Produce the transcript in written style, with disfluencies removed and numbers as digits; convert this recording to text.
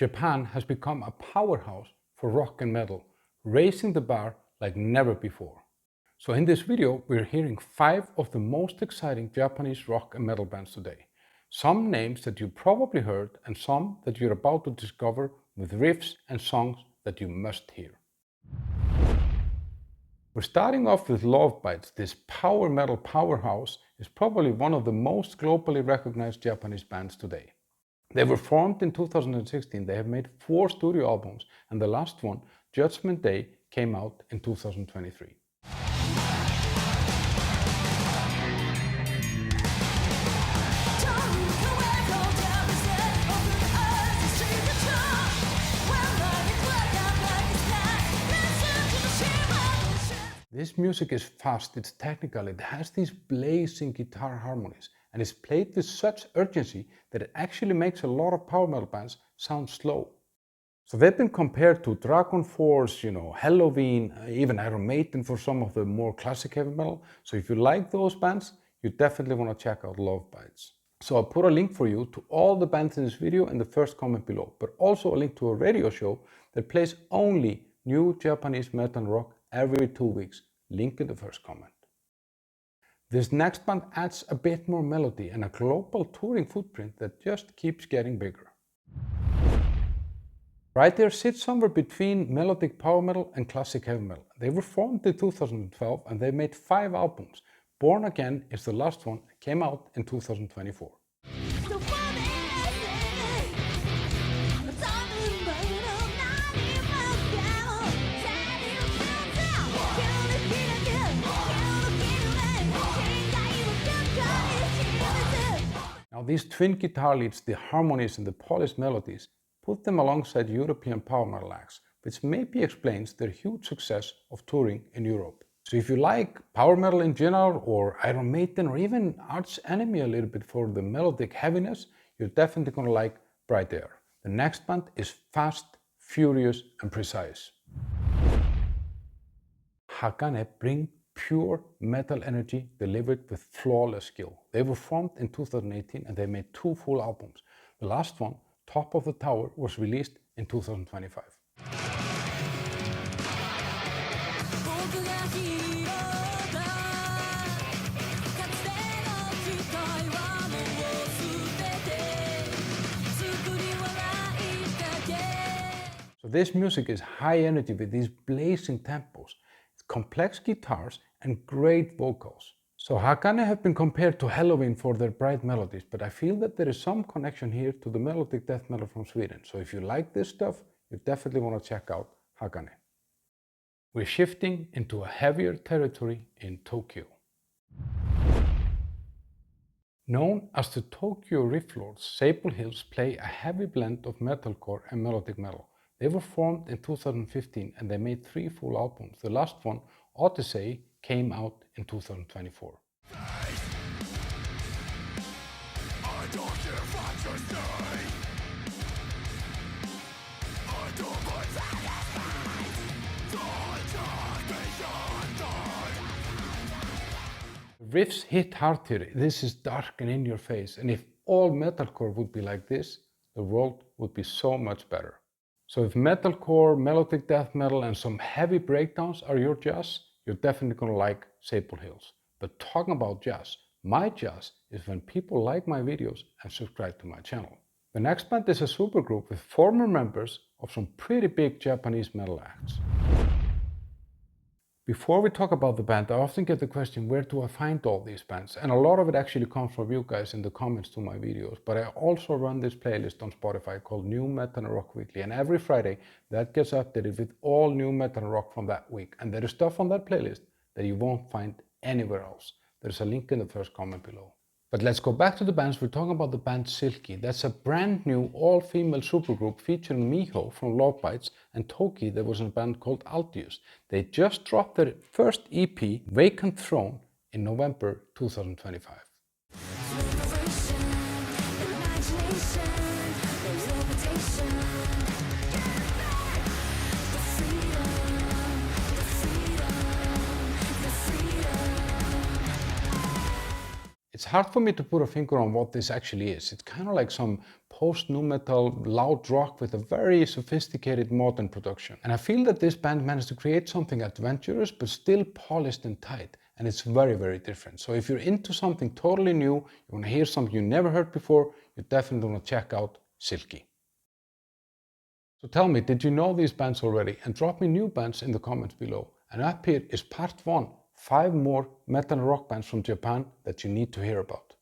Japan has become a powerhouse for rock and metal, raising the bar like never before. So in this video, we're hearing 5 of the most exciting Japanese rock and metal bands today. Some names that you probably heard and some that you're about to discover with riffs and songs that you must hear. We're starting off with Lovebites. This power metal powerhouse is probably one of the most globally recognized Japanese bands today. They were formed in 2016, they have made 4 studio albums, and the last one, Judgment Day, came out in 2023. This music is fast, it's technical, it has these blazing guitar harmonies, and it's played with such urgency that it actually makes a lot of power metal bands sound slow. So they've been compared to Dragon Force, Halloween, even Iron Maiden for some of the more classic heavy metal. So if you like those bands, you definitely want to check out Lovebites. So I'll put a link for you to all the bands in this video in the first comment below, but also a link to a radio show that plays only new Japanese metal and rock every 2 weeks. Link in the first comment. This next band adds a bit more melody and a global touring footprint that just keeps getting bigger. Bridear sits somewhere between melodic power metal and classic heavy metal. They were formed in 2012 and they made 5 albums. Born Again is the last one, came out in 2024. Now these twin guitar leads, the harmonies and the polished melodies, put them alongside European power metal acts, which maybe explains their huge success of touring in Europe. So if you like power metal in general, or Iron Maiden, or even Arch Enemy a little bit for the melodic heaviness, you're definitely gonna like Bridear. The next band is fast, furious and precise. Hagane bring pure metal energy delivered with flawless skill. They were formed in 2018 and they made 2 full albums. The last one, Top of the Tower, was released in 2025. So this music is high energy with these blazing tempos, complex guitars and great vocals. So Hagane have been compared to Halloween for their bright melodies, but I feel that there is some connection here to the melodic death metal from Sweden. So if you like this stuff, you definitely want to check out Hagane. We're shifting into a heavier territory in Tokyo. Known as the Tokyo Riff Lords, Sable play a heavy blend of metalcore and melodic metal. They were formed in 2015 and they made 3 full albums. The last one, Odyssey, came out in 2024. The riffs hit hard here. This is dark and in your face, and if all metalcore would be like this, the world would be so much better. So if metalcore, melodic death metal and some heavy breakdowns are your jazz, you're definitely gonna like Sable. But talking about jazz, my jazz is when people like my videos and subscribe to my channel. The next band is a supergroup with former members of some pretty big Japanese metal acts. Before we talk about the band, I often get the question, where do I find all these bands? And a lot of it actually comes from you guys in the comments to my videos, but I also run this playlist on Spotify called New Metal and Rock Weekly, and every Friday that gets updated with all new metal and rock from that week. And there is stuff on that playlist that you won't find anywhere else. There's a link in the first comment below. But let's go back to the bands. We're talking about the band Silky. That's a brand new all-female supergroup featuring Miho from Lovebites and Toki that was in a band called Altius. They just dropped their first EP, Vacant Throne, in November 2025. It's hard for me to put a finger on what this actually is. It's kind of like some post-nu metal loud rock with a very sophisticated modern production. And I feel that this band managed to create something adventurous but still polished and tight. And it's very, very different. So if you're into something totally new, you want to hear something you never heard before, you definitely want to check out Silky. So tell me, did you know these bands already? And drop me new bands in the comments below. And up here is part 1, 5 more metal and rock bands from Japan that you need to hear about.